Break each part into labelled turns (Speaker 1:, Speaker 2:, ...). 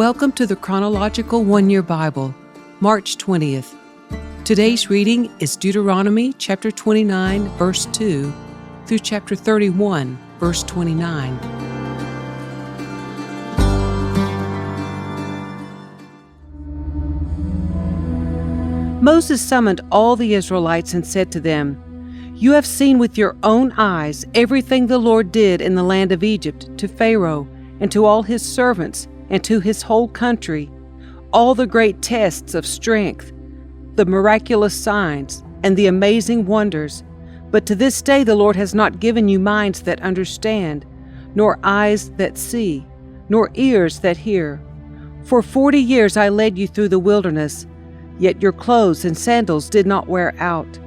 Speaker 1: Welcome to the Chronological One-Year Bible, March 20th. Today's reading is Deuteronomy chapter 29, verse 2, through chapter 31, verse 29. Moses summoned all the Israelites and said to them, "You have seen with your own eyes everything the Lord did in the land of Egypt to Pharaoh and to all his servants and to his whole country, all the great tests of strength, the miraculous signs, and the amazing wonders. But to this day the Lord has not given you minds that understand, nor eyes that see, nor ears that hear. For 40 years I led you through the wilderness, yet your clothes and sandals did not wear out.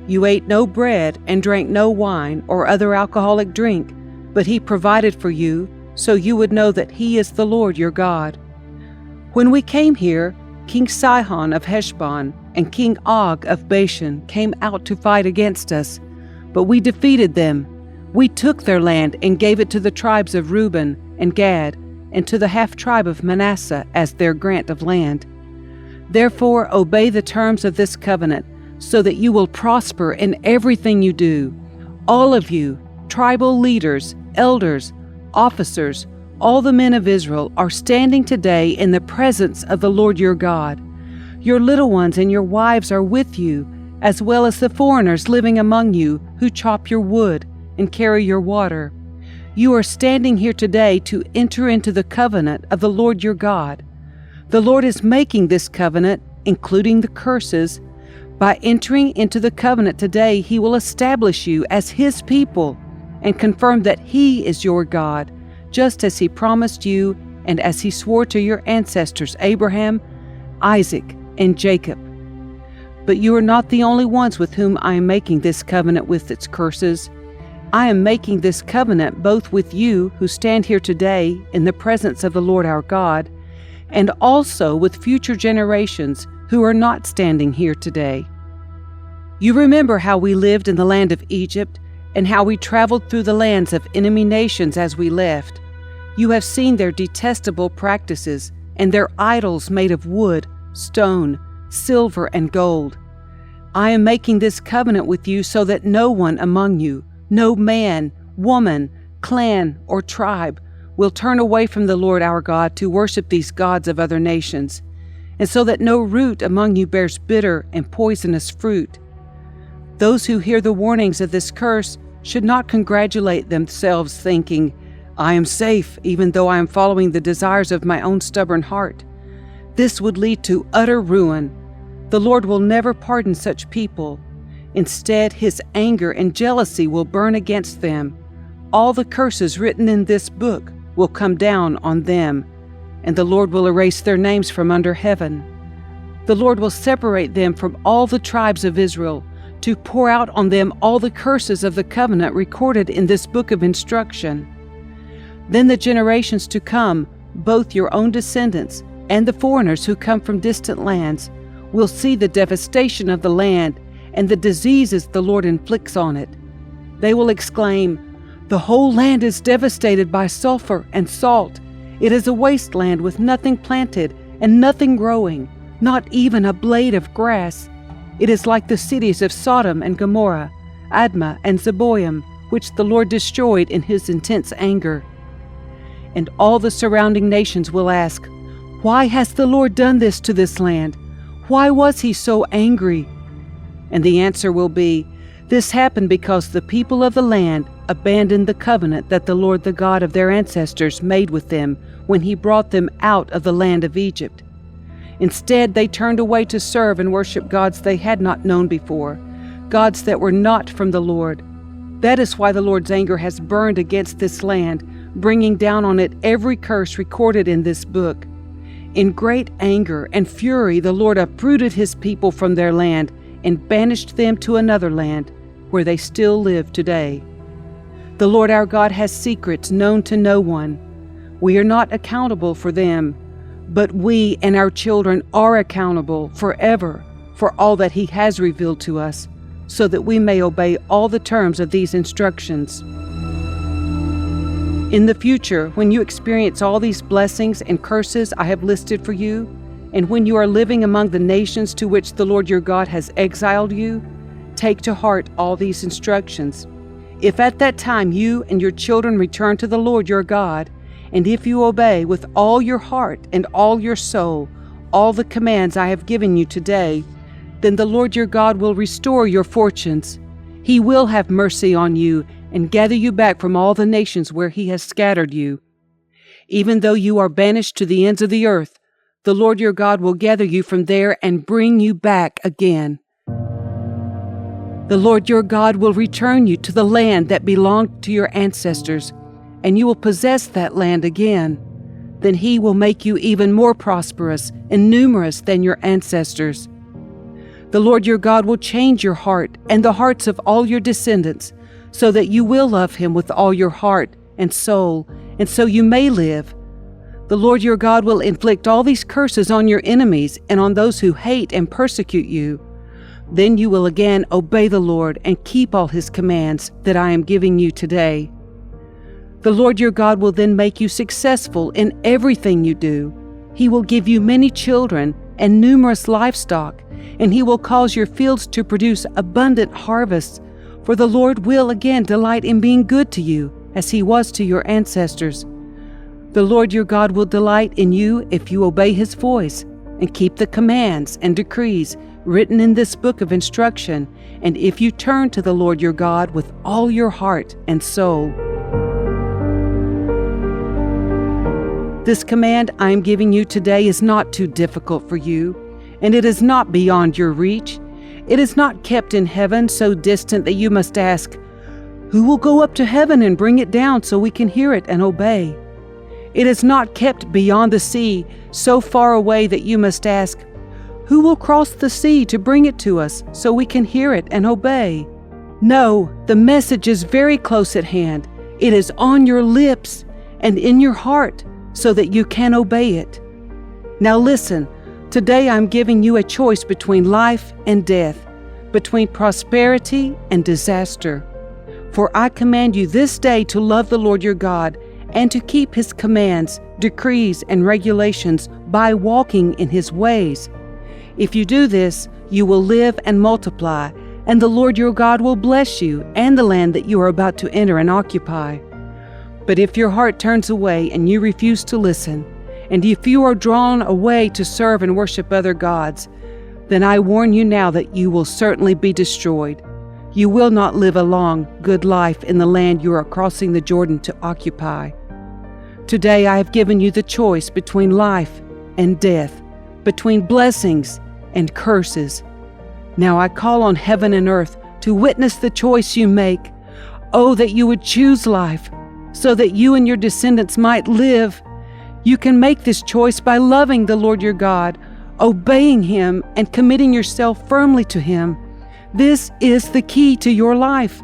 Speaker 1: You ate no bread and drank no wine or other alcoholic drink, but He provided for you, so you would know that He is the Lord your God. When we came here, King Sihon of Heshbon and King Og of Bashan came out to fight against us, but we defeated them. We took their land and gave it to the tribes of Reuben and Gad and to the half-tribe of Manasseh as their grant of land. Therefore obey the terms of this covenant, so that you will prosper in everything you do. All of you, tribal leaders, elders, officers, all the men of Israel are standing today in the presence of the Lord your God. Your little ones and your wives are with you, as well as the foreigners living among you who chop your wood and carry your water. You are standing here today to enter into the covenant of the Lord your God. The Lord is making this covenant, including the curses. By entering into the covenant today, He will establish you as His people and confirm that He is your God, just as He promised you and as He swore to your ancestors Abraham, Isaac, and Jacob. But you are not the only ones with whom I am making this covenant with its curses. I am making this covenant both with you who stand here today in the presence of the Lord our God, and also with future generations who are not standing here today. You remember how we lived in the land of Egypt, and how we traveled through the lands of enemy nations as we left. You have seen their detestable practices and their idols made of wood, stone, silver, and gold. I am making this covenant with you so that no one among you, no man, woman, clan, or tribe, will turn away from the Lord our God to worship these gods of other nations, and so that no root among you bears bitter and poisonous fruit. Those who hear the warnings of this curse should not congratulate themselves, thinking, "I am safe, even though I am following the desires of my own stubborn heart." This would lead to utter ruin. The Lord will never pardon such people. Instead, His anger and jealousy will burn against them. All the curses written in this book will come down on them, and the Lord will erase their names from under heaven. The Lord will separate them from all the tribes of Israel, to pour out on them all the curses of the covenant recorded in this book of instruction. Then the generations to come, both your own descendants and the foreigners who come from distant lands, will see the devastation of the land and the diseases the Lord inflicts on it. They will exclaim, "The whole land is devastated by sulfur and salt. It is a wasteland with nothing planted and nothing growing, not even a blade of grass. It is like the cities of Sodom and Gomorrah, Admah and Zeboim, which the Lord destroyed in His intense anger." And all the surrounding nations will ask, "Why has the Lord done this to this land? Why was He so angry?" And the answer will be, "This happened because the people of the land abandoned the covenant that the Lord, the God of their ancestors, made with them when He brought them out of the land of Egypt. Instead, they turned away to serve and worship gods they had not known before, gods that were not from the Lord. That is why the Lord's anger has burned against this land, bringing down on it every curse recorded in this book. In great anger and fury, the Lord uprooted His people from their land and banished them to another land, where they still live today. The Lord our God has secrets known to no one. We are not accountable for them, but we and our children are accountable forever for all that He has revealed to us, so that we may obey all the terms of these instructions. In the future, when you experience all these blessings and curses I have listed for you, and when you are living among the nations to which the Lord your God has exiled you, take to heart all these instructions. If at that time you and your children return to the Lord your God, and if you obey with all your heart and all your soul all the commands I have given you today, then the Lord your God will restore your fortunes. He will have mercy on you and gather you back from all the nations where He has scattered you. Even though you are banished to the ends of the earth, the Lord your God will gather you from there and bring you back again. The Lord your God will return you to the land that belonged to your ancestors, and you will possess that land again. Then He will make you even more prosperous and numerous than your ancestors. The Lord your God will change your heart and the hearts of all your descendants, so that you will love Him with all your heart and soul, and so you may live. The Lord your God will inflict all these curses on your enemies and on those who hate and persecute you. Then you will again obey the Lord and keep all His commands that I am giving you today. The Lord your God will then make you successful in everything you do. He will give you many children and numerous livestock, and He will cause your fields to produce abundant harvests, for the Lord will again delight in being good to you, as He was to your ancestors. The Lord your God will delight in you if you obey His voice and keep the commands and decrees written in this book of instruction, and if you turn to the Lord your God with all your heart and soul. This command I am giving you today is not too difficult for you, and it is not beyond your reach. It is not kept in heaven so distant that you must ask, "Who will go up to heaven and bring it down so we can hear it and obey?" It is not kept beyond the sea so far away that you must ask, "Who will cross the sea to bring it to us so we can hear it and obey?" No, the message is very close at hand. It is on your lips and in your heart so that you can obey it. Now listen, today I'm giving you a choice between life and death, between prosperity and disaster. For I command you this day to love the Lord your God and to keep His commands, decrees, and regulations by walking in His ways. If you do this, you will live and multiply, and the Lord your God will bless you and the land that you are about to enter and occupy. But if your heart turns away and you refuse to listen, and if you are drawn away to serve and worship other gods, then I warn you now that you will certainly be destroyed. You will not live a long, good life in the land you are crossing the Jordan to occupy. Today I have given you the choice between life and death, between blessings and curses. Now I call on heaven and earth to witness the choice you make. Oh, that you would choose life, so that you and your descendants might live. You can make this choice by loving the Lord your God, obeying Him, and committing yourself firmly to Him. This is the key to your life.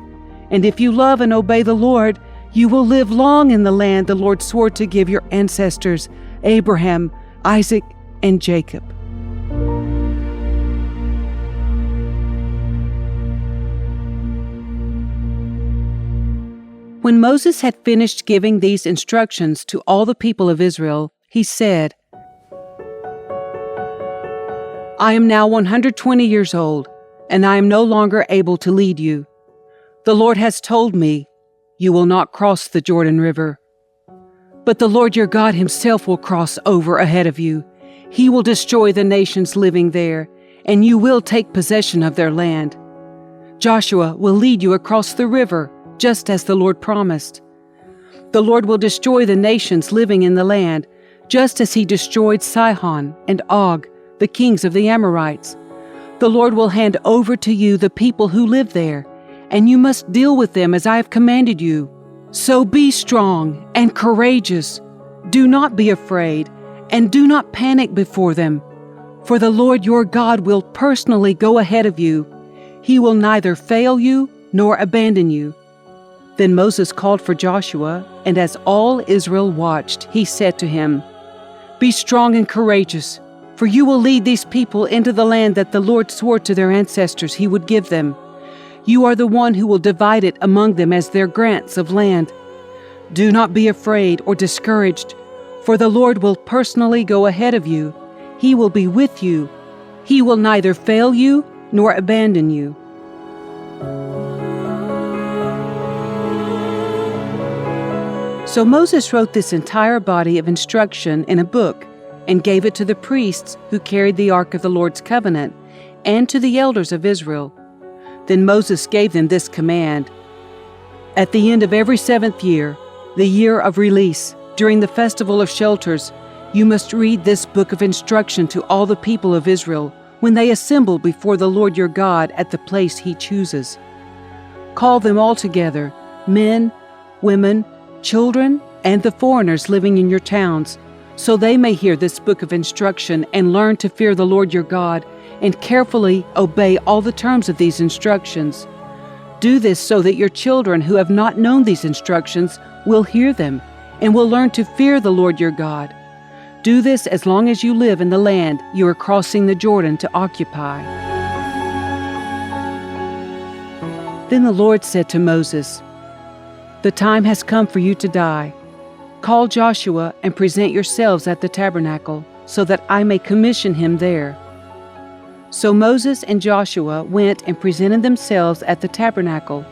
Speaker 1: And if you love and obey the Lord, you will live long in the land the Lord swore to give your ancestors, Abraham, Isaac, and Jacob. When Moses had finished giving these instructions to all the people of Israel, he said, "I am now 120 years old, and I am no longer able to lead you. The Lord has told me, 'You will not cross the Jordan River.' But the Lord your God Himself will cross over ahead of you. He will destroy the nations living there, and you will take possession of their land. Joshua will lead you across the river, just as the Lord promised. The Lord will destroy the nations living in the land, just as He destroyed Sihon and Og, the kings of the Amorites. The Lord will hand over to you the people who live there, and you must deal with them as I have commanded you. So be strong and courageous. Do not be afraid, and do not panic before them. For the Lord your God will personally go ahead of you. He will neither fail you nor abandon you." Then Moses called for Joshua, and as all Israel watched, he said to him, "Be strong and courageous, for you will lead these people into the land that the Lord swore to their ancestors He would give them. You are the one who will divide it among them as their grants of land. Do not be afraid or discouraged, for the Lord will personally go ahead of you. He will be with you. He will neither fail you nor abandon you. So Moses wrote this entire body of instruction in a book and gave it to the priests who carried the Ark of the Lord's covenant and to the elders of Israel. Then Moses gave them this command: At the end of every 7th year, the year of release, during the festival of shelters, you must read this book of instruction to all the people of Israel when they assemble before the Lord your God at the place He chooses. Call them all together, men, women, children, and the foreigners living in your towns, so they may hear this book of instruction and learn to fear the Lord your God and carefully obey all the terms of these instructions. Do this so that your children who have not known these instructions will hear them and will learn to fear the Lord your God. Do this as long as you live in the land you are crossing the Jordan to occupy. Then the Lord said to Moses, The time has come for you to die. Call Joshua and present yourselves at the tabernacle, so that I may commission him there. So Moses and Joshua went and presented themselves at the tabernacle.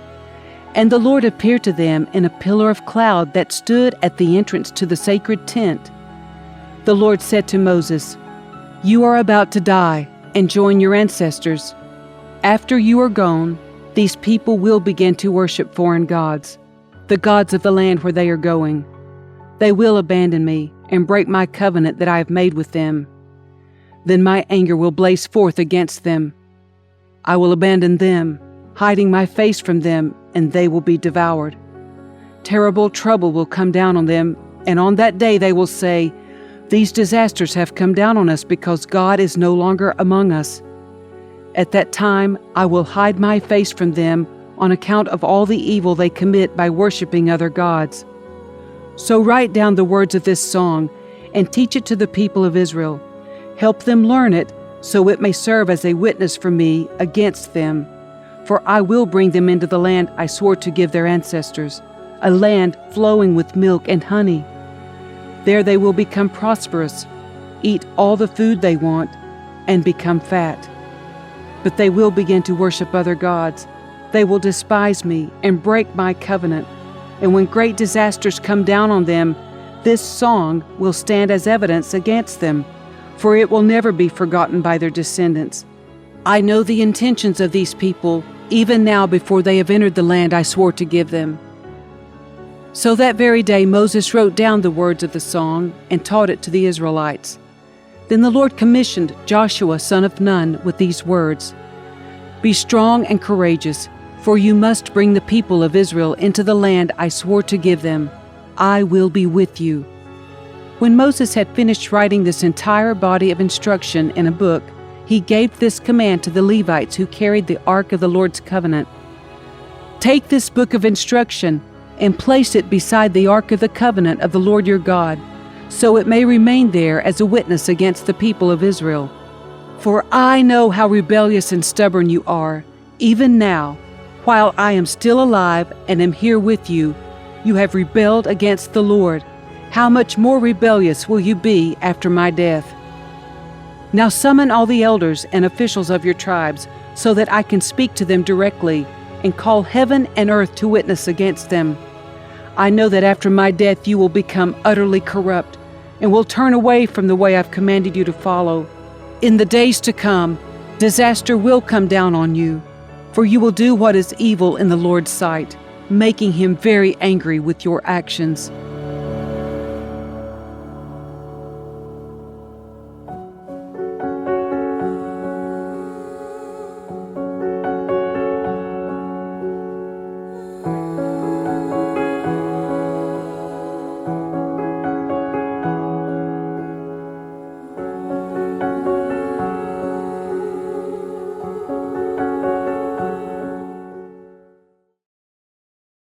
Speaker 1: And the Lord appeared to them in a pillar of cloud that stood at the entrance to the sacred tent. The Lord said to Moses, You are about to die and join your ancestors. After you are gone, these people will begin to worship foreign gods, the gods of the land where they are going. They will abandon me and break my covenant that I have made with them. Then my anger will blaze forth against them. I will abandon them, hiding my face from them, and they will be devoured. Terrible trouble will come down on them, and on that day they will say, These disasters have come down on us because God is no longer among us. At that time I will hide my face from them on account of all the evil they commit by worshiping other gods. So write down the words of this song and teach it to the people of Israel. Help them learn it, so it may serve as a witness for me against them. For I will bring them into the land I swore to give their ancestors, a land flowing with milk and honey. There they will become prosperous, eat all the food they want, and become fat. But they will begin to worship other gods. They will despise me and break my covenant. And when great disasters come down on them, this song will stand as evidence against them, for it will never be forgotten by their descendants. I know the intentions of these people, even now before they have entered the land I swore to give them. So that very day Moses wrote down the words of the song and taught it to the Israelites. Then the Lord commissioned Joshua son of Nun with these words, Be strong and courageous, for you must bring the people of Israel into the land I swore to give them. I will be with you. When Moses had finished writing this entire body of instruction in a book, he gave this command to the Levites who carried the Ark of the Lord's covenant. Take this book of instruction and place it beside the Ark of the covenant of the Lord your God, so it may remain there as a witness against the people of Israel. For I know how rebellious and stubborn you are. Even now, while I am still alive and am here with you, you have rebelled against the Lord. How much more rebellious will you be after my death? Now summon all the elders and officials of your tribes, so that I can speak to them directly and call heaven and earth to witness against them. I know that after my death you will become utterly corrupt and will turn away from the way I've commanded you to follow. In the days to come, disaster will come down on you, for you will do what is evil in the Lord's sight, making him very angry with your actions.